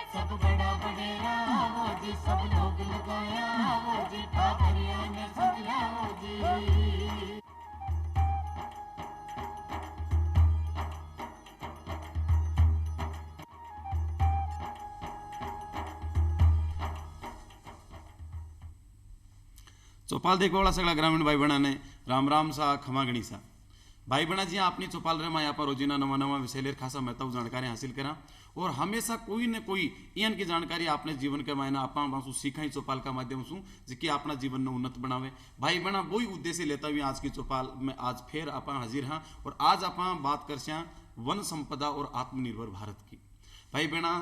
सब बड़ा बडेरा वो जी, सब लोग लगाया वो जी, ठाकरिया ने समझा वो जी। चोपाल देखवाळा सगळ्या ग्रामीण भाई बहनाने राम राम सा खमा गणी सा भाई बहना जी अपनी चौपाल रे यहाँ पर रोजीना नवा नवा विषय लेर खासा महत्व जानकारी हासिल करा और हमेशा कोई न कोई इन की जानकारी अपने जीवन के मायने आप सीखाई चौपाल का माध्यम से जिसकी अपना जीवन ने उन्नत बनावे भाई बहना वही उद्देश्य लेता हुए आज की चौपाल में आज फिर आप हाजिर हाँ और आज आप बात कर वन संपदा और आत्मनिर्भर भारत की। भाई बहना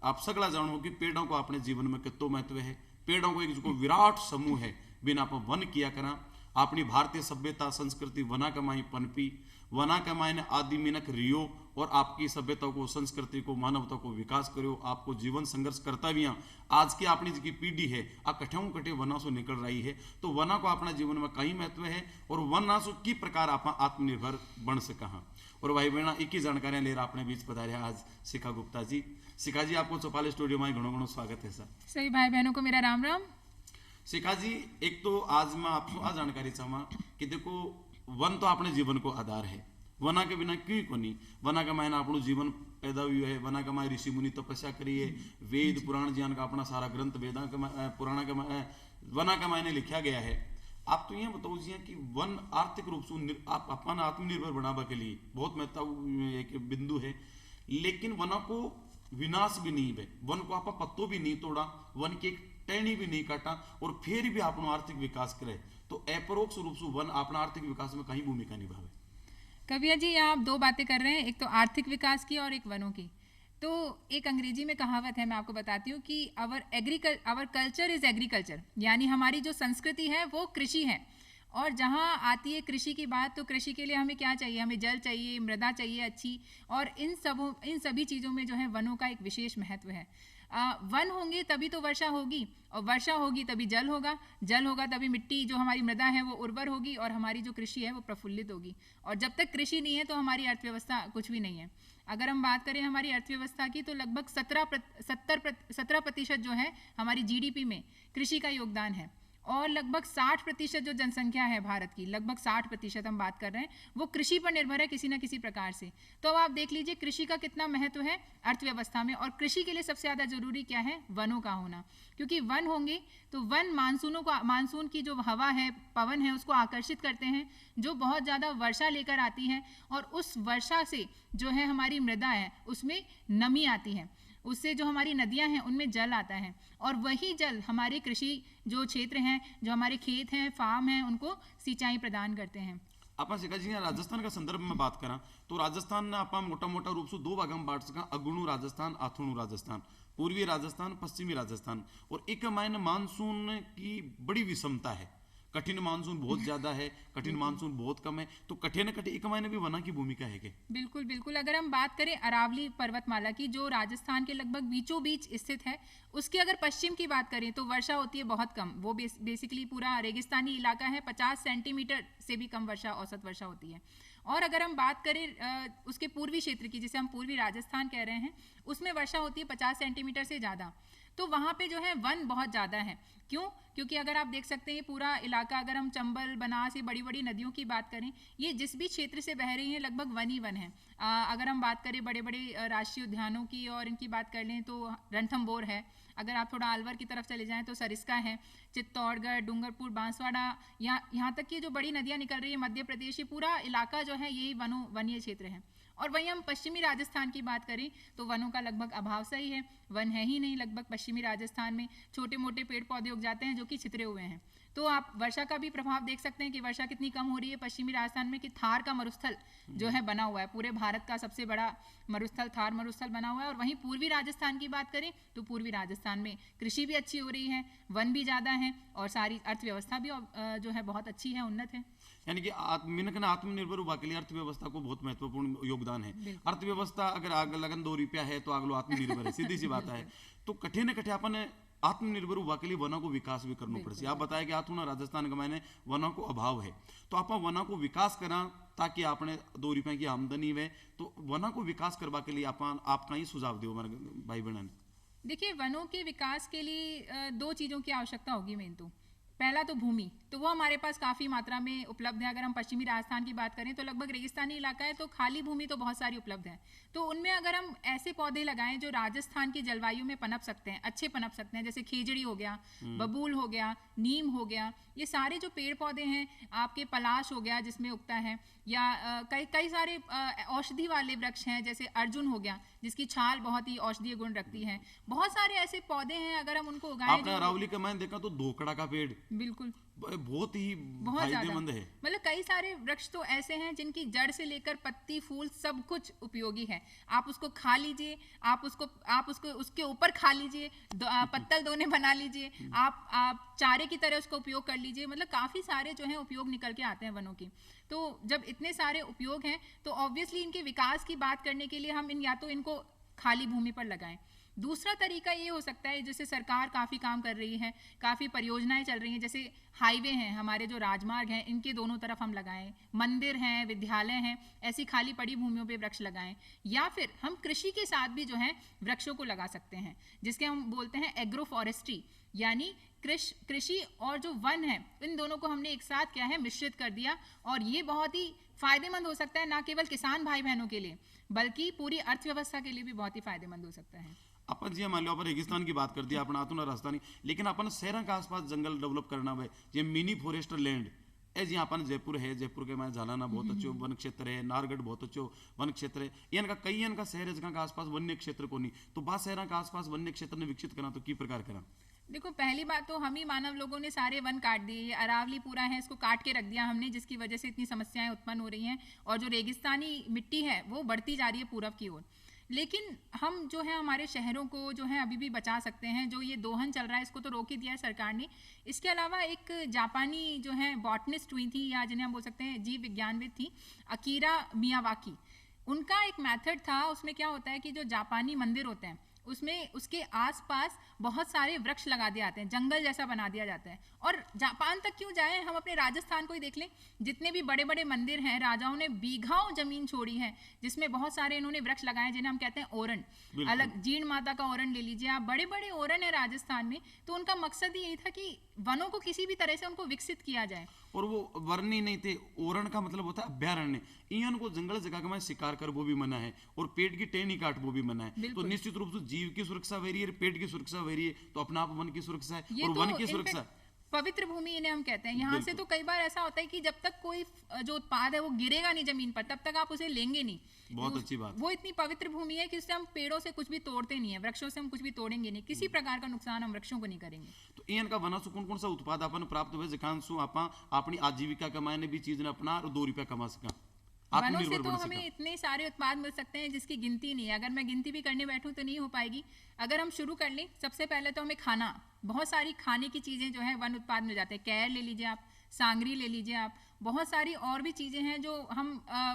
आप सगला जानो कि पेड़ों को अपने जीवन में कितो महत्व है। पेड़ों को एक जो विराट समूह है बिना आप वन किया करा अपनी भारतीय सभ्यता संस्कृति वना कमाई पनपी वना कमाई ने आदि मिनक रियो और आपकी सभ्यता को संस्कृति को मानवता को विकास करो आपको जीवन संघर्ष करता भी आज की अपनी जी पीढ़ी है आ कठेऊ कटे वना से निकल रही है तो वना को अपना जीवन में कई महत्व है और वना से की प्रकार आप आत्मनिर्भर बन सका और भाई बहना एक ही जानकारियां ले अपने बीच पधारे आज शिखा गुप्ता जी। शिखा जी आपको चौपाल स्टूडियो में घणो घणो स्वागत है सर। सभी भाई बहनों को मेरा राम राम। शिखा जी एक तो आज मैं आपको आ जानकारी चाहूँ कि देखो वन तो अपने जीवन को आधार है वना के बिना क्यों को नहीं वना का मायना अपना जीवन पैदा हुआ है वना का माय ऋषि मुनि तपस्या करी है वेद पुराण ज्ञान का अपना सारा ग्रंथ वेदा का पुराण का वना का मायने लिखा गया है। आप तो ये बताओ जी कि वन आर्थिक रूप से आप अपन आत्मनिर्भर बनाने के लिए बहुत महत्व एक बिंदु है लेकिन वना को विनाश भी नहीं है वन को आप पत्तों भी नहीं तोड़ा वन की एक टहनी भी नहीं काटा और फिर भी अपना आर्थिक विकास करे तो अपरोक्ष रूप से वन अपना आर्थिक विकास में कहीं भूमिका निभावे। कविया जी यहाँ आप दो बातें कर रहे हैं एक तो आर्थिक विकास की और एक वनों की। तो एक अंग्रेजी में कहावत है मैं आपको बताती हूँ कि आवर कल्चर इज एग्रीकल्चर यानी हमारी जो संस्कृति है वो कृषि है और जहाँ आती है कृषि की बात तो कृषि के लिए हमें क्या चाहिए हमें जल चाहिए मृदा चाहिए अच्छी और इन सभी चीज़ों में जो है वनों का एक विशेष महत्व है। वन होंगे तभी तो वर्षा होगी और वर्षा होगी तभी जल होगा तभी मिट्टी जो हमारी मृदा है वो उर्वर होगी और हमारी जो कृषि है वो प्रफुल्लित होगी और जब तक कृषि नहीं है तो हमारी अर्थव्यवस्था कुछ भी नहीं है। अगर हम बात करें हमारी अर्थव्यवस्था की तो लगभग 17% जो है हमारी जीडीपी में कृषि का योगदान है और लगभग 60% जो जनसंख्या है भारत की लगभग 60% हम बात कर रहे हैं वो कृषि पर निर्भर है किसी न किसी प्रकार से। तो आप देख लीजिए कृषि का कितना महत्व है अर्थव्यवस्था में और कृषि के लिए सबसे ज़्यादा जरूरी क्या है वनों का होना क्योंकि वन होंगे तो वन मानसून की जो हवा है पवन है उसको आकर्षित करते हैं जो बहुत ज़्यादा वर्षा लेकर आती है और उस वर्षा से जो है हमारी मृदा है उसमें नमी आती है उससे जो हमारी नदियां हैं उनमें जल आता है और वही जल हमारे कृषि जो क्षेत्र हैं जो हमारे खेत हैं फार्म हैं उनको सिंचाई प्रदान करते हैं। अपन शिखा जी राजस्थान का संदर्भ में बात करा तो राजस्थान ने आप मोटा मोटा रूप से दो भाग में बांट सका अगुणु राजस्थान आथुणु राजस्थान पूर्वी राजस्थान पश्चिमी राजस्थान और एक मायने मानसून की बड़ी विषमता है कठिन मानसून बहुत ज्यादा है कठिन मानसून बहुत कम है तो कठिन एक मायने भी वना की भूमिका है क्या? बिल्कुल बिल्कुल अगर हम बात करें अरावली पर्वतमाला की जो राजस्थान के लगभग बीचों बीच स्थित है उसके अगर पश्चिम की बात करें तो वर्षा होती है बहुत कम वो बेसिकली पूरा रेगिस्तानी इलाका है 50 सेंटीमीटर से भी कम वर्षा औसत वर्षा होती है। और अगर हम बात करें उसके पूर्वी क्षेत्र की जिसे हम पूर्वी राजस्थान कह रहे हैं उसमें वर्षा होती है 50 सेंटीमीटर से ज़्यादा तो वहाँ पे जो है वन बहुत ज़्यादा है। क्यों? क्योंकि अगर आप देख सकते हैं पूरा इलाका अगर हम चंबल बनास ये बड़ी बड़ी नदियों की बात करें ये जिस भी क्षेत्र से बह रही हैं लगभग वन ही वन है। अगर हम बात करें बड़े बड़े राष्ट्रीय उद्यानों की और इनकी बात कर लें तो रणथंभौर है अगर आप थोड़ा अलवर की तरफ चले जाएं तो सरिस्का है चित्तौड़गढ़ डूंगरपुर बांसवाड़ा यहाँ तक की जो बड़ी नदियाँ निकल रही है मध्य प्रदेश ये पूरा इलाका जो है यही वनीय क्षेत्र है। और वहीं हम पश्चिमी राजस्थान की बात करें तो वनों का लगभग अभाव सा ही है वन है ही नहीं लगभग पश्चिमी राजस्थान में छोटे मोटे पेड़ पौधे उग जाते हैं जो कि छितरे हुए हैं। तो आप वर्षा का भी प्रभाव देख सकते हैं कि वर्षा कितनी कम हो रही है पश्चिमी राजस्थान में कि थार का मरुस्थल जो है बना हुआ है पूरे भारत का सबसे बड़ा मरुस्थल थार मरुस्थल बना हुआ है। और वहीं पूर्वी राजस्थान की बात करें तो पूर्वी राजस्थान में कृषि भी अच्छी हो रही है वन भी ज़्यादा है और सारी अर्थव्यवस्था भी जो है बहुत अच्छी है उन्नत है। यानी कि आत्मनिर्भर हुआ के लिए अर्थव्यवस्था को बहुत महत्वपूर्ण योगदान है। अर्थव्यवस्था अगर आग लगन 2 रुपया है तो अगलो आत्मनिर्भर है सीधी सी बात है। तो कठे न कठे अपन आत्मनिर्भर हुआ के लिए वनों को विकास भी करना पड़े। आप बताया कि आथुना राजस्थान का मैंने वनों को अभाव है तो आप वनों को विकास करा ताकि आपने 2 रुपए की आमदनी हुए तो वनों को विकास करवा के लिए आपका ही सुझाव दो हमारे भाई बहन। देखिए, वनों के विकास के लिए दो चीज़ों की आवश्यकता होगी मेन तो। पहला तो भूमि, तो वो हमारे पास काफ़ी मात्रा में उपलब्ध है। अगर हम पश्चिमी राजस्थान की बात करें तो लगभग रेगिस्तानी इलाका है, तो खाली भूमि तो बहुत सारी उपलब्ध है। तो उनमें अगर हम ऐसे पौधे लगाएं जो राजस्थान की जलवायु में पनप सकते हैं, अच्छे पनप सकते हैं, जैसे खेजड़ी हो गया, बबूल हो गया, नीम हो गया, ये सारे जो पेड़ पौधे हैं, आपके पलाश हो गया जिसमें उगता है, या कई कई सारे औषधि वाले वृक्ष हैं, जैसे अर्जुन हो गया जिसकी छाल बहुत ही औषधीय गुण रखती है। बहुत सारे ऐसे पौधे हैं, अगर हम उनको उगाएं आपने अरावली का मैंने देखा तो धोकड़ा का पेड़ बिल्कुल बहुत ही बहुत ज्यादा, फायदेमंद है। मतलब कई सारे वृक्ष तो ऐसे हैं जिनकी जड़ से लेकर पत्ती फूल सब कुछ उपयोगी है। आप उसको खा लीजिए, आप उसको उसके ऊपर खा लीजिए, पत्तल दोने बना लीजिए, आप चारे की तरह उसका उपयोग कर लीजिए। मतलब काफी सारे जो है उपयोग निकल के आते हैं वनों की। तो जब इतने सारे उपयोग हैं तो ऑब्वियसली इनके विकास की बात करने के लिए हम या तो इनको खाली भूमि पर लगाएं। दूसरा तरीका ये हो सकता है, जैसे सरकार काफ़ी काम कर रही है, काफ़ी परियोजनाएं चल रही हैं, जैसे हाईवे हैं, हमारे जो राजमार्ग हैं, इनके दोनों तरफ हम लगाएं, मंदिर हैं, विद्यालय हैं, ऐसी खाली पड़ी भूमियों पे वृक्ष लगाएं। या फिर हम कृषि के साथ भी जो है वृक्षों को लगा सकते हैं, जिसके हम बोलते हैं एग्रो फॉरेस्ट्री, यानी कृषि और जो वन है, इन दोनों को हमने एक साथ क्या है मिश्रित कर दिया। और ये बहुत ही फायदेमंद हो सकता है, ना केवल किसान भाई बहनों के लिए बल्कि पूरी अर्थव्यवस्था के लिए भी बहुत ही फायदेमंद हो सकता है। अपन जी मान लो अपन रेगिस्तान की बात कर दी अपन आतुना राजस्थानी, लेकिन अपन शहरों के आसपास जंगल डेवलप करना है, ये मिनी फॉरेस्टर लैंड ए जी अपन जयपुर है, जयपुर के मैं झालाना बहुत अच्छो वन क्षेत्र है, नारगढ़ बहुत अच्छो वन क्षेत्र है, इनका कई इनका शहर है जगह के आसपास वन्य क्षेत्र को नहीं, तो बात शहरों के आसपास वन्य क्षेत्र ने विकसित करना तो की प्रकार करा। देखो, पहली बात तो हम ही मानव लोगों ने सारे वन काट दिए। ये अरावली पूरा है, इसको काट के रख दिया हमने, जिसकी वजह से इतनी समस्याएं उत्पन्न हो रही हैं। और जो रेगिस्तानी मिट्टी है वो बढ़ती जा रही है पूरब की ओर। लेकिन हम जो है हमारे शहरों को जो है अभी भी बचा सकते हैं। जो ये दोहन चल रहा है इसको तो रोक ही दिया है सरकार ने। इसके अलावा एक जापानी जो है बॉटनिस्ट हुई थी, या जिन्हें हम बोल सकते हैं जीव विज्ञानविद थी, अकीरा मियावाकी। उनका एक मेथड था, उसमें क्या होता है कि जो जापानी मंदिर होते हैं उसमें उसके आसपास बहुत सारे वृक्ष लगा दिए जाते हैं, जंगल जैसा बना दिया जाता है। और जापान तक क्यों जाएं, हम अपने राजस्थान को ही देख लें, जितने भी बड़े बड़े मंदिर हैं, राजाओं ने बीघाओं जमीन छोड़ी है जिसमें बहुत सारे इन्होंने वृक्ष लगाए, जिन्हें हम कहते हैं ओरण। अलग जीर्ण माता का ओरण ले लीजिए आप, बड़े बड़े ओरण है राजस्थान में। तो उनका मकसद ही यही था कि वनों को किसी भी तरह से उनको विकसित किया जाए। और वो वर्णी नहीं थे, ओरण का मतलब होता है अभ्यारण्य। इन को जंगल जगह का मैं शिकार कर वो भी मना है, और पेड़ की टहनी काट वो भी मना है। तो निश्चित रूप से जीव की सुरक्षा हो रही है, पेड़ की सुरक्षा हो रही है, तो अपना आप वन की सुरक्षा है और वन की सुरक्षा पवित्र भूमि इन्हें हम कहते हैं। यहाँ से तो कई बार ऐसा होता है कि जब तक कोई जो उत्पाद है वो गिरेगा नहीं जमीन पर, तब तक आप उसे लेंगे नहीं। बहुत अच्छी बात। वो इतनी पवित्र भूमि है कि उससे हम पेड़ों से कुछ भी तोड़ते नहीं है, वृक्षों से हम कुछ भी तोड़ेंगे नहीं, किसी प्रकार का नुकसान हम वृक्षों को नहीं करेंगे। तो इनका वना से कौन कौन सा उत्पाद अपन प्राप्त हुए जिकांसु आपा अपनी आजीविका कमाने भी चीज ने अपना और 2 रुपया कमा सका। वनों से तो हमें इतने सारे उत्पाद मिल सकते हैं जिसकी गिनती नहीं है। अगर मैं गिनती भी करने बैठूं तो नहीं हो पाएगी। अगर हम शुरू कर लें, सबसे पहले तो हमें खाना, बहुत सारी खाने की चीज़ें जो है वन उत्पाद मिल जाते हैं। कैर ले लीजिए आप, सांगरी ले लीजिए आप, बहुत सारी और भी चीज़ें हैं जो हम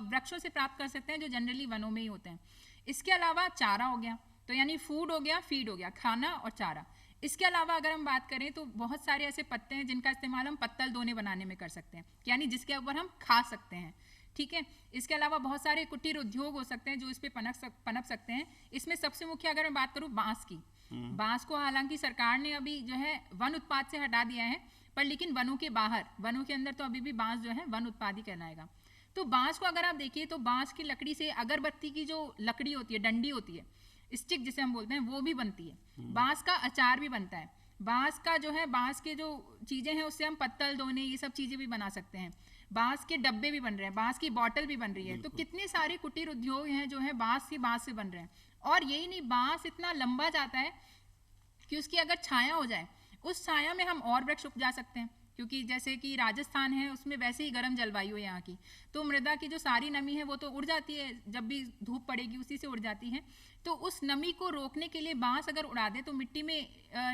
वृक्षों से प्राप्त कर सकते हैं, जो जनरली वनों में ही होते हैं। इसके अलावा चारा हो गया, तो यानी फूड हो गया, फीड हो गया, खाना और चारा। इसके अलावा अगर हम बात करें तो बहुत सारे ऐसे पत्ते हैं जिनका इस्तेमाल हम पत्तल दोने बनाने में कर सकते हैं, यानी जिसके ऊपर हम खा सकते हैं। ठीक है। इसके अलावा बहुत सारे कुटीर उद्योग हो सकते हैं जो इस पे पनप सकते हैं। इसमें सबसे मुख्य अगर मैं बात करूं बांस की, बांस को हालांकि सरकार ने अभी जो है वन उत्पाद से हटा दिया है, पर लेकिन वनों के बाहर, वनों के अंदर तो अभी भी बांस जो है वन उत्पाद ही कहलाएगा। तो बांस को अगर आप देखिए तो बांस की लकड़ी से अगरबत्ती की जो लकड़ी होती है, डंडी होती है, स्टिक जिसे हम बोलते हैं, वो भी बनती है। बांस का अचार भी बनता है। बांस का जो है, बांस के जो चीजें हैं उससे हम पत्तल दोने ये सब चीजें भी बना सकते हैं। बांस के डब्बे भी बन रहे हैं, बांस की बॉटल भी बन रही है। तो कितने सारे कुटीर उद्योग हैं जो है बांस से बन रहे हैं। और यही नहीं, बांस इतना लंबा जाता है कि उसकी अगर छाया हो जाए, उस छाया में हम और वृक्ष उपजा सकते हैं। क्योंकि जैसे कि राजस्थान है, उसमें वैसे ही गर्म जलवायु है यहाँ की, तो मृदा की जो सारी नमी है वो तो उड़ जाती है, जब भी धूप पड़ेगी उसी से उड़ जाती है। तो उस नमी को रोकने के लिए बांस अगर उड़ा दे तो मिट्टी में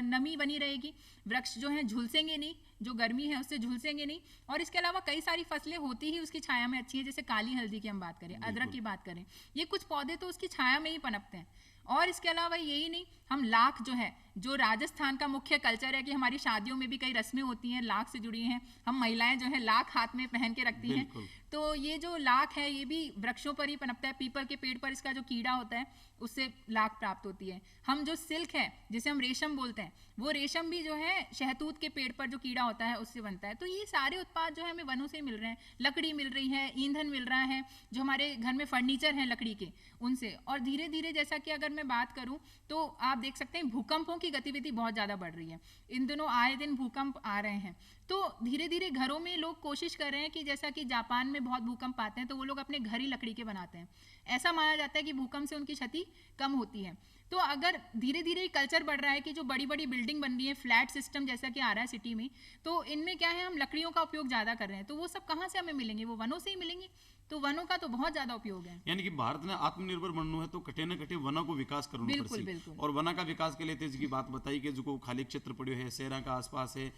नमी बनी रहेगी, वृक्ष जो है झुलसेंगे नहीं, जो गर्मी है उससे झुलसेंगे नहीं। और इसके अलावा कई सारी फसलें होती ही उसकी छाया में अच्छी है, जैसे काली हल्दी की हम बात करें, अदरक की बात करें, ये कुछ पौधे तो उसकी छाया में ही पनपते हैं। और इसके अलावा यही नहीं, हम लाख जो है, जो राजस्थान का मुख्य कल्चर है कि हमारी शादियों में भी कई रस्में होती हैं, लाख से जुड़ी हैं, हम महिलाएं जो है लाख हाथ में पहन के रखती हैं। तो ये जो लाख है ये भी वृक्षों पर ही पनपता है, पीपल के पेड़ पर इसका जो कीड़ा होता है उससे लाख प्राप्त होती है। हम जो सिल्क है जिसे हम रेशम बोलते हैं, वो रेशम भी जो है शहतूत के पेड़ पर जो कीड़ा होता है उससे बनता है। तो ये सारे उत्पाद जो है हमें वनों से मिल रहे हैं, लकड़ी मिल रही है, ईंधन मिल रहा है, जो हमारे घर में फर्नीचर है लकड़ी के उनसे। और धीरे धीरे जैसा कि अगर मैं बात करूं तो आप देख सकते हैं भूकंपों की गतिविधि बहुत ज़्यादा बढ़ रही है, इन दिनों आए दिन भूकंप आ रहे हैं। तो धीरे धीरे घरों में लोग कोशिश कर रहे हैं कि जैसा कि जापान में बहुत भूकंप आते हैं तो वो लोग अपने घर ही लकड़ी के बनाते हैं, ऐसा माना जाता है कि भूकंप से उनकी क्षति कम होती है। तो अगर धीरे धीरे कल्चर बढ़ रहा है कि जो बड़ी बड़ी बिल्डिंग बन रही है, फ्लैट सिस्टम जैसा कि आ रहा है सिटी में, तो इनमें क्या है, हम लकड़ियों का उपयोग ज़्यादा कर रहे हैं। तो वो सब कहाँ से हमें मिलेंगे, वो वनों से ही मिलेंगे। तो वनों का तो बहुत ज्यादा उपयोग है। यानी कि भारत ने आत्मनिर्भर बनना है तो कटे न कटे वनों को विकास करना बिल्कुल, पड़ेगा। बिल्कुल। और वना का विकास के लिए तेज की बात बताई कि जो खाली क्षेत्र पड़े है, शहर का आसपास है,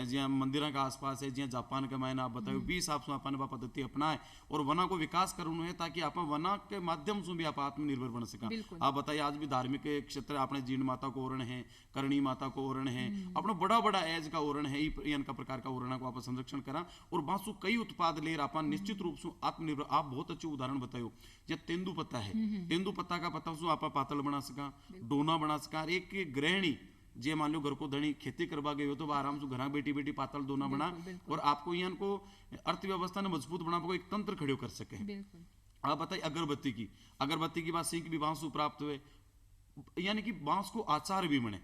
जिया मंदिर का आसपास है, जिया जापान के मायने आप बताओ भी हिसाब से अपन पद्धति अपनाए और वना को विकास करना है ताकि आप वना के माध्यम से भी आप आत्मनिर्भर बन सका। आप बताइए आज भी धार्मिक क्षेत्र अपने जीण माता को ओरण है, करणी माता को ओरण है, अपना बड़ा बड़ा एज का ओरण है, इनका प्रकार का ओरण को आप संरक्षण करा और बासु कई उत्पाद ले अपन निश्चित रूप से आत्मनिर्भर। आप बहुत अच्छे उदाहरण बतायो, जब तेंदु पत्ता है, तेंदु पत्ता का पत्ता से आप पातल बना सका, डोना बना सका। एक गृहिणी जे मान लो घर को धनी खेती करवा गए हो तो आराम से घर बेटी बेटी पातल दोना बना और आपको यहाँ को अर्थव्यवस्था ने मजबूत बना को एक तंत्र खड़े कर सके। आप बताइए अगरबत्ती की बात सीख भी बांसु प्राप्त हुए, यानी कि बांस को आचार भी बने,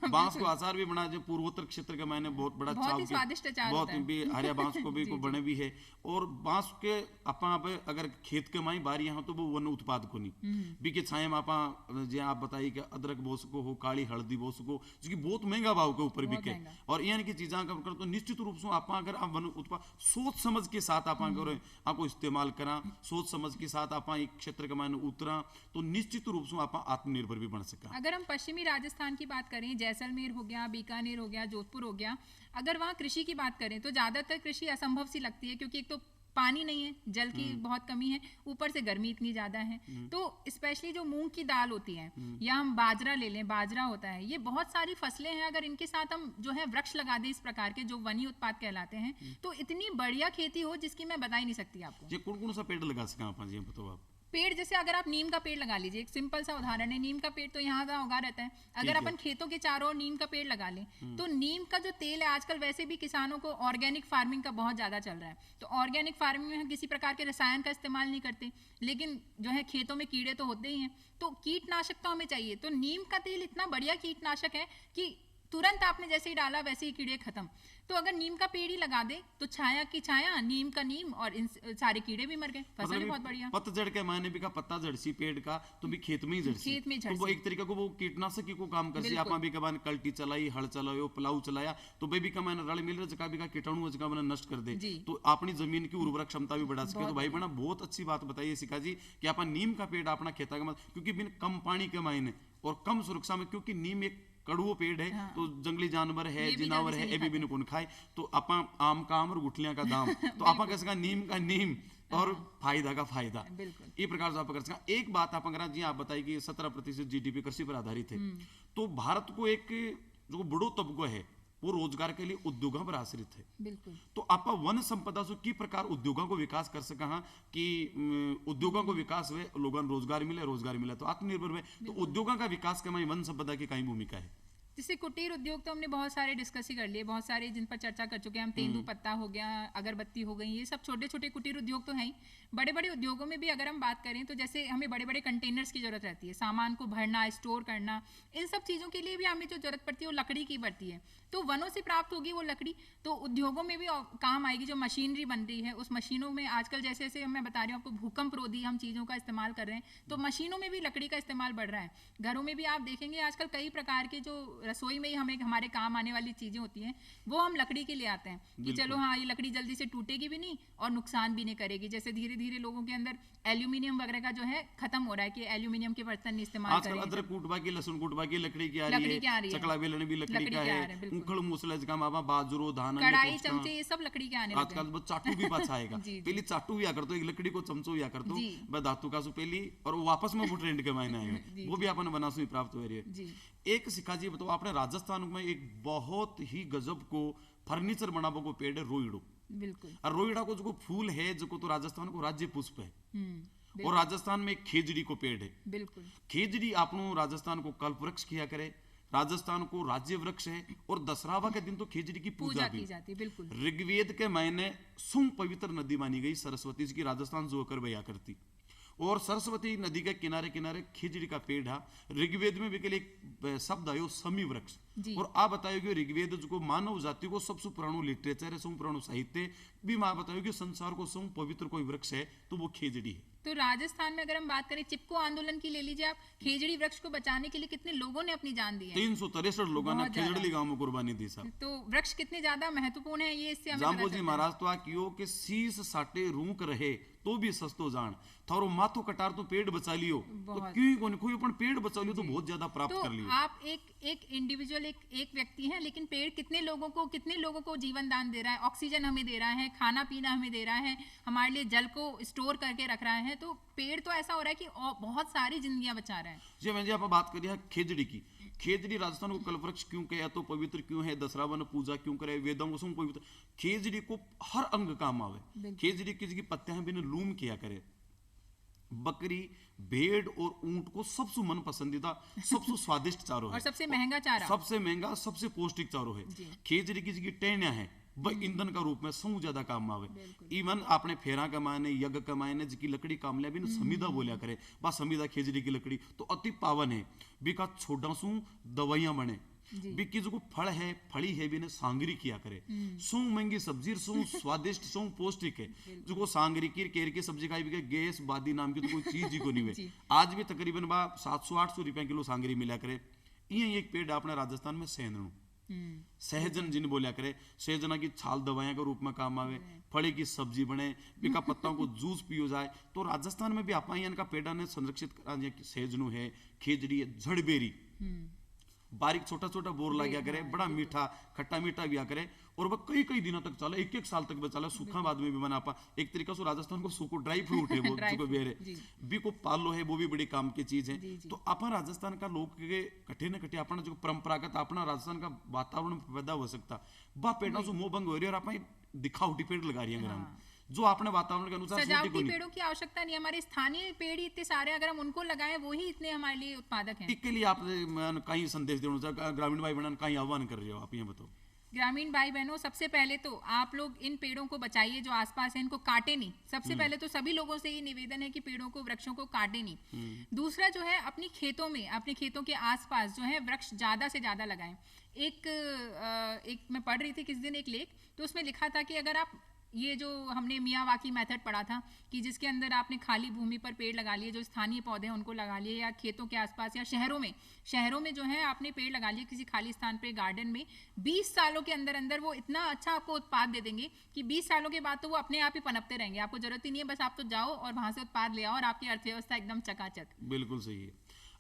बांस को आचार भी बना। जो पूर्वोत्तर क्षेत्र के मैंने बहुत बड़ा बहुत स्वादिष्ट अचार बहुत भी हरिया बांस को भी को बने भी है। और बांस के आपा अगर खेत के माई बारी यहाँ तो वो वन उत्पाद को नहीं भी के छाए में आपा जे आप बताइए कि अदरक बो सको हो, काली हल्दी बो सको, जो कि बहुत महंगा भाव के ऊपर बिके। और यानी कि चीजा का तो निश्चित रूप से आप अगर आप वन उत्पाद सोच समझ के साथ आप आपको इस्तेमाल करा, सोच समझ के साथ आप एक क्षेत्र के मायने उतरा तो निश्चित रूप से आप आत्मनिर्भर भी बन सका। अगर हम पश्चिमी राजस्थान की बात करें, जैसलमेर हो गया, बीकानेर हो गया, जोधपुर हो गया, अगर वहाँ कृषि की बात करें तो ज़्यादातर कृषि असंभव सी लगती है, क्योंकि एक तो पानी नहीं है, जल की बहुत कमी है, ऊपर से गर्मी इतनी ज़्यादा है। तो स्पेशली जो मूंग की दाल होती है या हम बाजरा ले लें, बाजरा होता है, ये बहुत सारी फसलें हैं। अगर इनके साथ हम जो है वृक्ष लगा दें इस प्रकार के जो वनी उत्पाद कहलाते हैं, तो इतनी बढ़िया खेती हो जिसकी मैं बता ही नहीं सकती आपको। ये कौन कौन सा पेड़ लगा सका आप जी बताओ आप? पेड़ जैसे अगर आप नीम का पेड़ लगा लीजिए, एक सिंपल सा उदाहरण है, नीम का पेड़ तो यहाँ का उगा रहता है। अगर अपन खेतों के चारों ओर नीम का पेड़ लगा लें तो नीम का जो तेल है, आजकल वैसे भी किसानों को ऑर्गेनिक फार्मिंग का बहुत ज्यादा चल रहा है, तो ऑर्गेनिक फार्मिंग में हम किसी प्रकार के रसायन का इस्तेमाल नहीं करते, लेकिन जो है खेतों में कीड़े तो होते ही हैं, तो कीटनाशक तो हमें चाहिए। तो नीम का तेल इतना बढ़िया कीटनाशक है कि तुरंत आपने जैसे ही डाला वैसे ही कीड़े खत्म। तो अगर नीम का पेड़ ही लगा दे तो छाया की छाया, नीम का नीम, और इन सारे कीड़े भी मर गए, फसल भी बहुत बढ़िया। पतझड़ के मायने भी का पत्ता जड़सी पेड़ का तो भी खेत में ही जड़सी, खेत में तो वो एक तरीका को वो कीटनाशक को काम करसी। आप भी कबान कल्टी चलाई, हल चलायो, प्लाऊ चलाया तो बेबी का मैंने रल मिल रहा भी का कीटाणु जगह मैंने नष्ट कर दे, तो अपनी जमीन की उर्वरक क्षमता भी बढ़ा सके। तो भाई बहना बहुत अच्छी बात बताइए शिखा जी कि आप नीम का पेड़ अपना खेता का, क्योंकि बिन कम पानी के मायने और कम सुरक्षा में, क्योंकि नीम एक कड़ुओ पेड़ है, हाँ। तो जंगली जानवर है, जिनावर है, ये भी बिन कौन खाए, तो आपा आम का आम और गुठलियां का दाम तो आपा कैसे का नीम का नीम और फायदा का फायदा, ये प्रकार से आप कर सकते। एक बात आप अगर जी आप बताइए कि 17% जीडीपी कृषि पर आधारित है, तो भारत को एक जो बड़ो तबको है वो रोजगार के लिए उद्योगों पर आश्रित है। बिल्कुल। तो आप वन संपदा से की प्रकार उद्योगों को विकास कर सका हाँ कि उद्योगों को विकास हुए, लोगों को रोजगार मिले तो आत्मनिर्भर हुए। तो उद्योगों का विकास के में वन संपदा की कई भूमिका है। जैसे कुटीर उद्योग तो हमने बहुत सारे डिस्कस ही कर लिए, बहुत सारे जिन पर चर्चा कर चुके हैं हम। तेंदु पत्ता हो गया, अगरबत्ती हो गई, ये सब छोटे छोटे कुटीर उद्योग तो हैं ही। बड़े बड़े उद्योगों में भी अगर हम बात करें तो जैसे हमें बड़े बड़े कंटेनर्स की जरूरत रहती है, सामान को भरना, स्टोर करना, इन सब चीज़ों के लिए भी हमें जो जरूरत पड़ती है वो लकड़ी की पड़ती है। तो वनों से प्राप्त होगी वो लकड़ी, तो उद्योगों में भी काम आएगी। जो मशीनरी बन रही है उस मशीनों में आजकल जैसे जैसे मैं बता रही हूँ आपको, भूकंप रोधी हम चीज़ों का इस्तेमाल कर रहे हैं, तो मशीनों में भी लकड़ी का इस्तेमाल बढ़ रहा है। घरों में भी आप देखेंगे आजकल कई प्रकार के जो रसोई में ही हमें हमारे काम आने वाली चीजें होती हैं, वो हम लकड़ी के लिए आते हैं कि चलो हाँ ये लकड़ी जल्दी से टूटेगी भी नहीं और नुकसान भी नहीं करेगी। जैसे धीरे धीरे लोगों के अंदर एल्यूमिनियम वगैरह का जो है खत्म हो रहा है कि एल्यूमिनियम के बर्तन इस्तेमाल आजकल करें। अदरक कूटबा की, लहसुन कूटबा की लकड़ी की आ लकड़ी रही की आ रही है, है। चकला बेलन भी लकड़ी लकड़ी का की आ है, रहा है, बिल्कुल। उखड़ मूसलज का मावा बाजरो धान कढ़ाई चमचे ये सब लकड़ी के आने लगे आजकल वो चाटू भी पाछा आएगा। जी, जी। पहले चाटू या करतो, एक लकड़ी को चमचो या करतो, जी। वह धातु का सु पहली, और वो वापस में वो ट्रेंड के मायने आएगा, वो भी अपन बनासु ही प्राप्त हो रही है। जी। एक सिक्का जी बताओ, आपने राजस्थान में एक बहुत ही गजब को फर्नीचर बनाबो को पेड़ है रोइडो। बिल्कुल। और रोइडा को जो फूल है जो को तो राजस्थान को राज्य पुष्प है, बिल्कुल। और राजस्थान में एक खेजड़ी को पेड़ है। बिल्कुल। खेजड़ी आपनो राजस्थान को कल्प वृक्ष किया करे, राजस्थान को राज्य वृक्ष है, और दशहरा के दिन तो खेजड़ी की पूजा की भी। जाती है, बिल्कुल। ऋग्वेद के मायने सुम पवित्र नदी मानी गई सरस्वती जी की, राजस्थान जो होकर बया करती, और सरस्वती नदी के किनारे किनारे खिजड़ी का पेड़ है। ऋग्वेद में भी के लिए एक शब्द आयो समी वृक्ष। जी। और आप बताओ कि ऋग्वेद जो मानव जाति को सबसे पुरानो लिटरेचर है, सबसे पुरानो साहित्य भी, मैं बताओ कि संसार को सबसे पवित्र कोई वृक्ष है तो वो खेजड़ी है। तो राजस्थान में अगर हम बात करें चिपको आंदोलन की ले लीजिए आप, खेजड़ी वृक्ष को बचाने के लिए कितने लोगों ने अपनी जान दी है। 363 लोगों ने बहुत ज्यादा। खेजड़ी गांव में कुर्बानी दी साहब। तो वृक्ष कितने ज्यादा महत्वपूर्ण है ये इससे हमें जाम्बो पता जी चलता है। महाराज तो आ कियो के शीश साटे रूक रहे तो भी सस्तो जान, थारो माथो कटार तो पेड़ बचा लियो, तो बहुत। क्यों कोई कोई अपन पेड़ बचा लियो तो बहुत ज्यादा प्राप्त तो कर लियो। आप एक इंडिविजुअल एक व्यक्ति है, लेकिन पेड़ कितने लोगों को जीवन दान दे रहा है, ऑक्सीजन हमें दे रहा है, खाना पीना हमें दे रहा है, हमारे लिए जल को स्टोर करके रख रहा है। तो पेड़ तो ऐसा हो रहा है कि बहुत सारी जिंदगियां बचा रहा है। जी मैं जी आप बात करिए खेजड़ी की। खेजड़ी राजस्थान को कल्पवृक्ष क्यों कहा, तो पवित्र क्यों है, दशहरा वन पूजा क्यों करे, वेदों को पवित्र। खेजड़ी को हर अंग काम आवे। खेजड़ी की पत्तियां बिना लूम किया करे। बकरी, भेड़ और ऊंट को सबसे मन पसंदीदा, सबसे स्वादिष्ट चारो है, और सबसे महंगा चारा, सबसे महंगा, सबसे पौष्टिक चारो है। खेजड़ी की टेनिया है वह ईंधन का रूप में सबसे ज्यादा काम आवे। इवन आपने फेरा कमाने, यज्ञ कमाने जिसकी लकड़ी काम लिया भी समीदा बोलिया करे, बस समीदा खेजड़ी की लकड़ी तो अति पावन है। बिका छोटा सू दवाइयां बने, बिकी जो फल है, फली है भी ने सांगरी किया करे। सो महंगी सब्जी, सो स्वादिष्ट, सो पौष्टिक है। जो को सांगरी की केर की सब्जी खाई भी गैस बादी नाम की तो कोई चीज ही को नहीं है। आज भी तकरीबन 700-800 रुपए किलो सांगरी मिला करे। ये एक पेड़ अपने राजस्थान में सेंधणु सहजन जिन बोलिया करे, सहजना की छाल दवाइयां के रूप में काम आवे, फली की सब्जी बने, बिका पत्तों को जूस पियो जाए। तो राजस्थान में भी आपा इनका पेड़ा ने संरक्षित करा, सहजनु है, खेजड़ी है, झड़बेरी, बारीक छोटा छोटा बोर लगा करे, बड़ा मीठा खट्टा मीठा भी आ करे, और वह कई कई दिनों तक चला, एक साल तक चला। सूखा बाद में भी बना पा, एक तरीका से राजस्थान को सूखो ड्राई फ्रूट है वो जो बेर है भी को पालो है, वो भी बड़ी काम की चीज है। तो अपन राजस्थान का लोग के कठे न कठे अपना जो परंपरागत अपना राजस्थान का वातावरण पैदा हो सकता बा पेड़ा जो मोह भंग हो रही है, और अपन दिखावटी पेड़ लगा रही है जो अपने वातावरण के अनुसार सजावटी पेड़ों की आवश्यकता नहीं, हमारे स्थानीय पेड़ ही इतने सारे, अगर हम उनको लगाएं वो ही इतने हमारे लिए उत्पादक हैं। इसके लिए आप कहीं संदेश देना, ग्रामीण भाई बहन कहीं आह्वान कर रहे हो आप, ये बताओ। ग्रामीण भाई बहनों, सबसे पहले तो आप लोग इन पेड़ों को बचाइए जो आसपास है, इनको काटे नहीं। सबसे पहले तो सभी लोगों से ये निवेदन है कि पेड़ों को, वृक्षों को काटे नहीं। दूसरा जो है, अपनी खेतों में, अपने खेतों के आसपास जो है वृक्ष ज्यादा से ज्यादा लगाएं। एक मैं पढ़ रही थी किस दिन एक लेख, तो उसमें लिखा था कि अगर आप ये जो हमने मियावाकी मेथड पढ़ा था कि जिसके अंदर आपने खाली भूमि पर पेड़ लगा लिए, जो स्थानीय पौधे हैं उनको लगा लिए, या खेतों के आसपास या शहरों में जो है आपने पेड़ लगा लिए किसी खाली स्थान पे, गार्डन में, 20 सालों के अंदर अंदर वो इतना अच्छा आपको उत्पाद दे देंगे कि 20 सालों के बाद तो वो अपने आप ही पनपते रहेंगे। आपको जरूरत ही नहीं है, बस आप तो जाओ और वहां से उत्पाद ले आओ और आपकी अर्थव्यवस्था एकदम चकाचक। बिल्कुल सही है।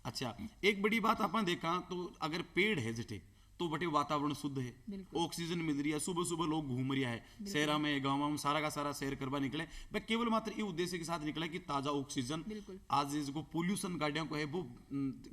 अच्छा, एक बड़ी बात अपन देखा तो अगर पेड़ है जटे तो बटे वातावरण शुद्ध है, ऑक्सीजन मिल रही है, सुबह सुबह लोग घूम रहा है शहरा में, गाँव में, सारा का सारा सैर करवा निकले, वह केवल मात्र ये उद्देश्य के साथ निकले कि ताजा ऑक्सीजन। आज इसको पोल्यूशन गाड़ियों को है, वो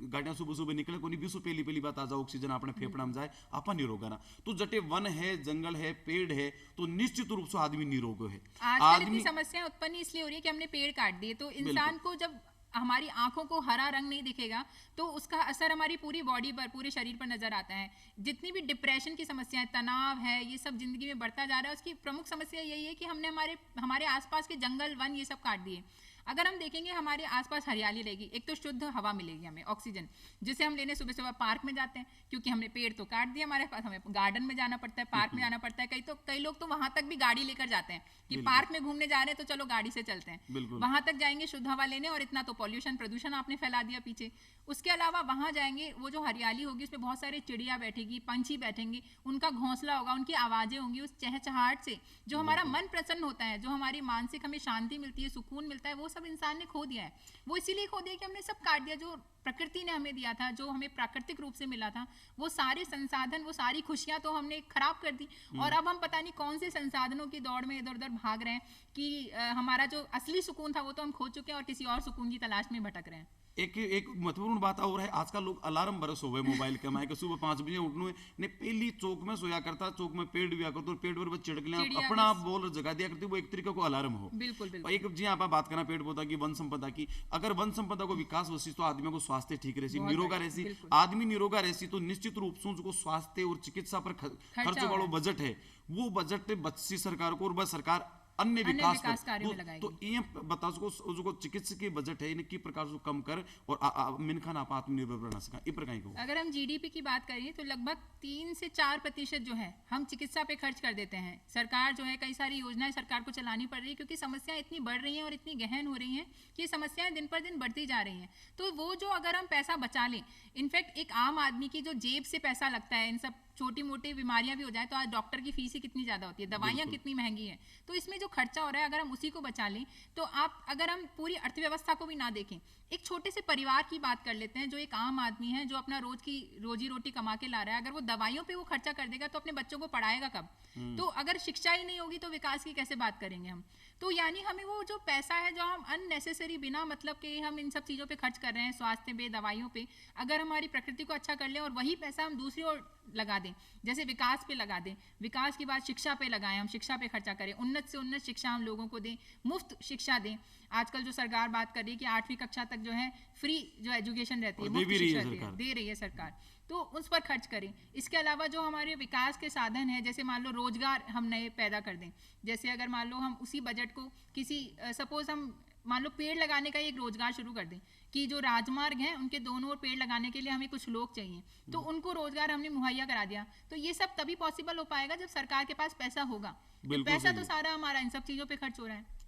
गाड़ियां सुबह सुबह निकले को नहीं, विश्व पहली बात ताजा ऑक्सीजन अपने फेफड़ा में जाए, अपन निरोग ना। तो जटे वन है, जंगल है, पेड़ है, तो निश्चित रूप से आदमी निरोग है। आजकल इतनी समस्या उत्पन्न इसलिए हो रही है कि हमने पेड़ काट दिए, तो इंसान को जब हमारी आंखों को हरा रंग नहीं दिखेगा तो उसका असर हमारी पूरी बॉडी पर, पूरे शरीर पर नजर आता है। जितनी भी डिप्रेशन की समस्याएं, तनाव है, ये सब जिंदगी में बढ़ता जा रहा है, उसकी प्रमुख समस्या यही है कि हमने हमारे आसपास के जंगल, वन, ये सब काट दिए। अगर हम देखेंगे हमारे आसपास हरियाली रहेगी, एक तो शुद्ध हवा मिलेगी हमें, ऑक्सीजन, जिसे हम लेने सुबह सुबह पार्क में जाते हैं, क्योंकि हमने पेड़ तो काट दिया हमारे पास, हमें गार्डन में जाना पड़ता है, पार्क में जाना पड़ता है। कई लोग तो वहां तक भी गाड़ी लेकर जाते हैं कि पार्क में घूमने जा रहे हैं तो चलो गाड़ी से चलते हैं, वहां तक जाएंगे शुद्ध हवा लेने, और इतना तो पॉल्यूशन प्रदूषण आपने फैला दिया पीछे। उसके अलावा वहां जाएंगे, वो जो हरियाली होगी उसमें बहुत सारे चिड़िया बैठेगी, पंछी बैठेंगे, उनका घोंसला होगा, उनकी आवाजें होंगी, उस चहचहाट से जो हमारा मन प्रसन्न होता है, जो हमारी मानसिक हमें शांति मिलती है, सुकून मिलता है, वो सब इंसान ने खो दिया है। वो इसीलिए खो दिया कि हमने सब काट दिया, जो प्रकृति ने हमें दिया था, जो हमें प्राकृतिक रूप से मिला था, वो सारे संसाधन, वो सारी खुशियां तो हमने खराब कर दी। और अब हम पता नहीं कौन से संसाधनों की दौड़ में इधर उधर भाग रहे हैं कि हमारा जो असली सुकून था वो तो हम खो चुके हैं और किसी और सुकून की तलाश में भटक रहे हैं। एक महत्वपूर्ण बात और है, आजकल लोग अलार्म बरस हो गए मोबाइल के माए के सुबह 5 बजे उठने ने, पहली चौक में सोया करता, चौक में पेड़ भी करता, पेड़ पर चिड़क लिया अपना आप बोल जगा दिया करती, वो एक तरीके को अलार्म हो। बिल्कुल बिल्कुल। एक जी आप बात करना पेड़ पौधा की, वन संपदा की, अगर वन संपदा को विकास हो तो आदमी को स्वास्थ्य ठीक रहे, निरोगा रहे, आदमी निरोगा रहे तो निश्चित रूप से जो स्वास्थ्य और चिकित्सा पर खर्च वाला बजट है, वो बजट बच्ची सरकार को, और बस सरकार अन्य विकास कार्यों में लगाएगी। तो ये बता सको जो चिकित्सकीय बजट है इन्हें किस प्रकार से कम कर और मिनखान आप आत्मनिर्भर बना सका, इस प्रकार को। अगर हम जीडीपी की बात करें तो लगभग 3 से 4% जो है हम चिकित्सा पे खर्च कर देते हैं। सरकार जो है कई सारी योजनाएं सरकार को चलानी पड़ रही है, क्योंकि समस्याएं इतनी बढ़ रही हैं और इतनी गहन हो रही हैं कि समस्याएं दिन पर दिन बढ़ती जा रही हैं। तो वो जो अगर हम पैसा बचा लें, इनफैक्ट एक आम आदमी की जो जेब से पैसा लगता है, इन सब छोटी मोटी बीमारियां भी हो जाए तो आज डॉक्टर की फीस ही कितनी ज्यादा होती है, दवाइयां कितनी महंगी हैं, तो इसमें जो खर्चा हो रहा है अगर हम उसी को बचा लें तो आप, अगर हम पूरी अर्थव्यवस्था को भी ना देखें, एक छोटे से परिवार की बात कर लेते हैं, जो एक आम आदमी है जो अपना रोजी रोटी कमा के ला रहा है, अगर वो दवाइयों पे वो खर्चा कर देगा तो अपने बच्चों को पढ़ाएगा कब? तो अगर शिक्षा ही नहीं होगी तो विकास की कैसे बात करेंगे हम? तो यानी हमें वो जो पैसा है जो हम अननेसेसरी बिना मतलब के हम इन सब चीजों पे खर्च कर रहे हैं, स्वास्थ्य पे, दवाइयों पे, अगर हमारी प्रकृति को अच्छा कर ले और वही पैसा हम दूसरी ओर लगा दें, जैसे विकास पे लगा दें, विकास के बाद शिक्षा पे लगाएं, हम शिक्षा पे खर्चा करें, उन्नत से उन्नत शिक्षा हम लोगों को दें, मुफ्त शिक्षा दें। आजकल जो सरकार बात कर रही है कि 8वीं कक्षा तक जो है फ्री जो एजुकेशन रहती है, मुफ्त शिक्षा दे रही है सरकार, तो उस पर खर्च करें। इसके अलावा जो हमारे विकास के साधन है, जैसे मान लो रोजगार हम नए पैदा कर दें, जैसे अगर मान लो हम उसी बजट को किसी सपोज हम मान लो पेड़ लगाने का एक रोजगार शुरू कर दें कि जो राजमार्ग हैं उनके दोनों ओर पेड़ लगाने के लिए हमें कुछ लोग चाहिए, तो उनको रोजगार हमने मुहैया करा दिया, तो ये सब तभी पॉसिबल हो पाएगा जब सरकार के पास पैसा होगा। पैसा तो सारा हमारा इन सब चीजों पे खर्च हो रहा है।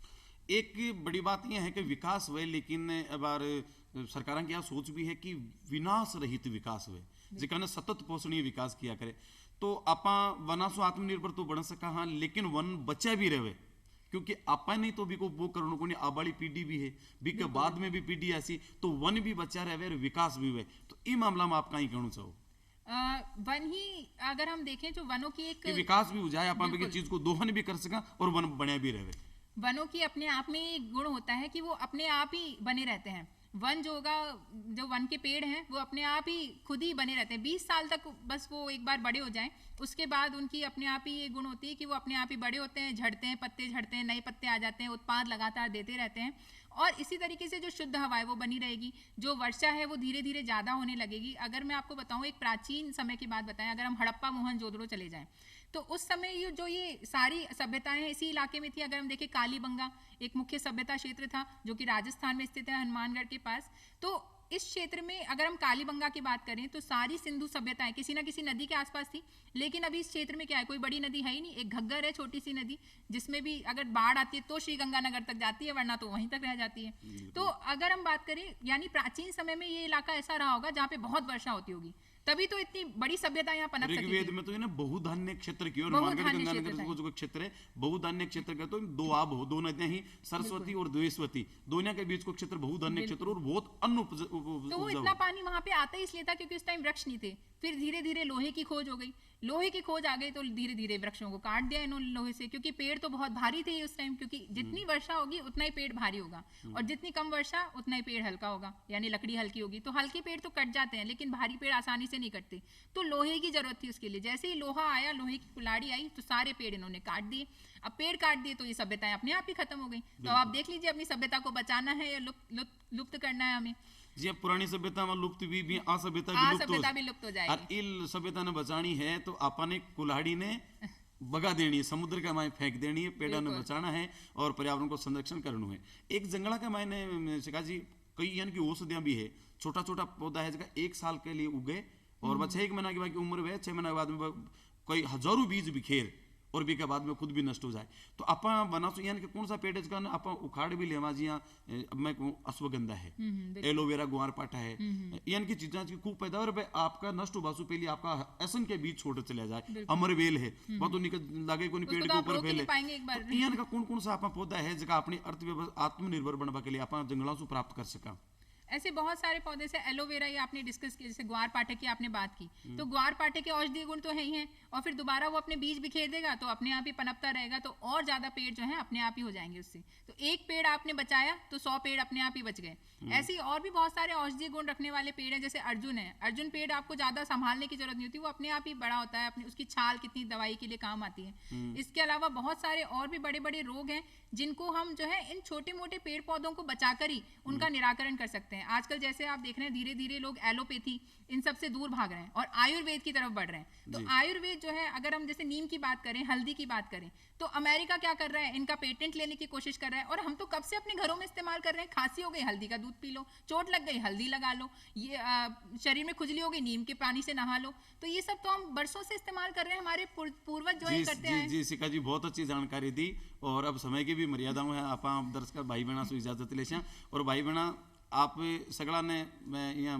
एक बड़ी बात यह है कि विकास हुए, लेकिन बार सरकार की यह सोच भी है कि विनाश रहित विकास हुए, जिसका सतत पोषणीय विकास किया करे, तो आपा वना सो आत्मनिर्भर तो बन सका, हाँ, लेकिन वन बचा भी रहे, क्योंकि आपा नहीं तो भी को वो करोड़ को आबाड़ी पीढ़ी भी है, भी के बाद में भी पीढ़ी ऐसी, तो वन भी बचा रहे और विकास भी हुए। तो इस मामला में आप कहीं कहना चाहो? वन ही अगर हम देखें तो वनों की एक विकास भी हो जाए, आप चीज को दोहन भी कर सका और वन बने भी रहे। वनों की अपने आप में एक गुण होता है कि वो अपने आप ही बने रहते हैं। वन जो होगा, जो वन के पेड़ हैं वो अपने आप ही खुद ही बने रहते हैं, 20 साल तक बस वो एक बार बड़े हो जाएं, उसके बाद उनकी अपने आप ही ये गुण होती है कि वो अपने आप ही बड़े होते हैं, झड़ते हैं, पत्ते झड़ते हैं, नए पत्ते आ जाते हैं, उत्पाद लगातार देते रहते हैं, और इसी तरीके से जो शुद्ध हवा है वो बनी रहेगी, जो वर्षा है वो धीरे धीरे ज़्यादा होने लगेगी। अगर मैं आपको बताऊं एक प्राचीन समय की बात बताएं, अगर हम हड़प्पा मोहनजोदड़ो चले जाएं तो उस समय ये सारी सभ्यताएं इसी इलाके में थी। अगर हम देखें कालीबंगा एक मुख्य सभ्यता क्षेत्र था जो कि राजस्थान में स्थित है, हनुमानगढ़ के पास। तो इस क्षेत्र में अगर हम कालीबंगा की बात करें तो सारी सिंधु सभ्यताएं किसी ना किसी नदी के आसपास थी, लेकिन अभी इस क्षेत्र में क्या है, कोई बड़ी नदी है ही नहीं, एक घग्गर है, छोटी सी नदी, जिसमें भी अगर बाढ़ आती है तो श्रीगंगानगर तक जाती है, वरना तो वहीं तक रह जाती है। तो अगर हम बात करें, यानी प्राचीन समय में ये इलाका ऐसा रहा होगा जहाँ पे बहुत वर्षा होती होगी, तभी तो इतनी बड़ी सभ्यता यहाँ पनप सकी थी। ऋग्वेद में तो ये ना बहुधान्य क्षेत्र की, और गंगानगर जो क्षेत्र है बहुधान्य क्षेत्र का, तो दो आब हो, दो नदियां ही, सरस्वती और द्वेषवती, दोनों के बीच को क्षेत्र बहुधान्य क्षेत्र और बहुत अन्न तो वो इतना पानी वहां पे आता ही इसलिए था क्योंकि उस टाइम वृक्ष नहीं थे। फिर धीरे धीरे लोहे की खोज हो गई, लोहे की खोज आ गई तो धीरे धीरे वृक्षों को काट दिया इन्होंने लोहे से, क्योंकि पेड़ तो बहुत भारी थे उस टाइम, क्योंकि जितनी वर्षा होगी उतना ही पेड़ भारी होगा और जितनी कम वर्षा उतना ही पेड़ हल्का होगा, यानी लकड़ी हल्की होगी। तो हल्के पेड़ तो कट जाते हैं लेकिन भारी पेड़ आसानी से नहीं कटते, तो लोहे की जरूरत थी उसके लिए। जैसे ही लोहा आया, लोहे की कुल्हाड़ी आई, तो सारे पेड़ इन्होंने काट दिए। अब पेड़ काट दिए तो ये सभ्यताएं अपने आप ही खत्म हो गई। तो आप देख लीजिए अपनी सभ्यता को बचाना है या लुप्त करना है हमें। जी, पुरानी सभ्यता में लुप्त भी असभ्यता भी लुप्त हो जाए, और इल सभ्यता ने बचानी है तो अपन कुल्हाड़ी ने बगा देनी है, समुद्र का माए फेंक देनी है, पेड़ा ने बचाना है और पर्यावरण को संरक्षण करना है। एक जंगला का मायने शिखा जी कई यानी कि औषधियां भी है, छोटा छोटा पौधा है जगह 1 साल के लिए उगे और बस 6 महीना के बाद की उम्र में 6 महीने के बाद में कई हजारों बीज बिखेर और भी के बाद में खुद भी नष्ट हो जाए। तो आपा बना सो यानी कि कौन सा पेड़ का आपा उखाड़ भी लेवा जी अब मैं कहूँ अश्वगंधा है, एलोवेरा, गुआर पाटा है, यानी कि चीजें की खूब पैदावार पे आपका नष्ट होगा सो पहले आपका ऐसन के बीज छोटे चले जाए। अमरवेल है बहुत तो निकल लागे कोई पेड़ के ऊपर फैले, यानी का कौन सा आपा पौधा है जगह अपनी अर्थव्यवस्था आत्मनिर्भर बनवा के लिए आप जंगलों से प्राप्त कर सका। ऐसे बहुत सारे पौधे से एलोवेरा ये आपने डिस्कस किया, जैसे ग्वार पाठक की आपने बात की, तो ग्वार पाठक के औषधीय गुण तो है ही हैं और फिर दोबारा वो अपने बीज बिखेर देगा तो अपने आप ही पनपता रहेगा, तो और ज्यादा पेड़ जो है अपने आप ही हो जाएंगे उससे। तो एक पेड़ आपने बचाया तो 100 पेड़ अपने आप ही बच गए। ऐसे और भी बहुत सारे औषधीय गुण रखने वाले पेड़ हैं, जैसे अर्जुन है। अर्जुन पेड़ आपको ज्यादा संभालने की जरूरत नहीं होती, वो अपने आप ही बड़ा होता है, अपनी उसकी छाल कितनी दवाई के लिए काम आती है। इसके अलावा बहुत सारे और भी बड़े बड़े रोग हैं जिनको हम जो है इन छोटे मोटे पेड़ पौधों को बचाकर ही उनका निराकरण कर सकते हैं। आजकल जैसे आप देख रहे हैं धीरे धीरे लोग एलोपैथी इन सब से दूर भाग रहे हैं और आयुर्वेद की तरफ बढ़ रहे हैं। तो आयुर्वेद जो है, अगर हम जैसे नीम की बात करें, हल्दी की बात करें, तो अमेरिका क्या कर रहा है, इनका पेटेंट लेने की कोशिश कर रहा है और हम तो कब से अपने घरों में इस्तेमाल कर रहे हैं। खांसी हो गई हल्दी का दूध पी लो, चोट लग गई हल्दी लगा लो, ये शरीर में खुजली हो गई नीम के पानी से नहा लो। तो ये सब तो हम बरसों से इस्तेमाल कर रहे हैं, हमारे पूर्वज जो है करते हैं। जी शिखा जी बहुत अच्छी जानकारी दी और अब समय की भी मर्यादाओं है, आप दर्शक भाई बहना से इजाजत ले और भाई बहना आप सगड़ा ने मैं यहाँ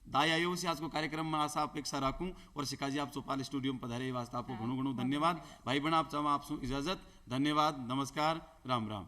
दाई आयो से आज को कार्यक्रम में आशा अपेक्षा राखूं और शिखा जी आप चौपाल स्टूडियो में पधारे वास्ते आपको घणो घणो धन्यवाद। भाई बहना आप चाहो आप इजाजत, धन्यवाद, नमस्कार, राम राम।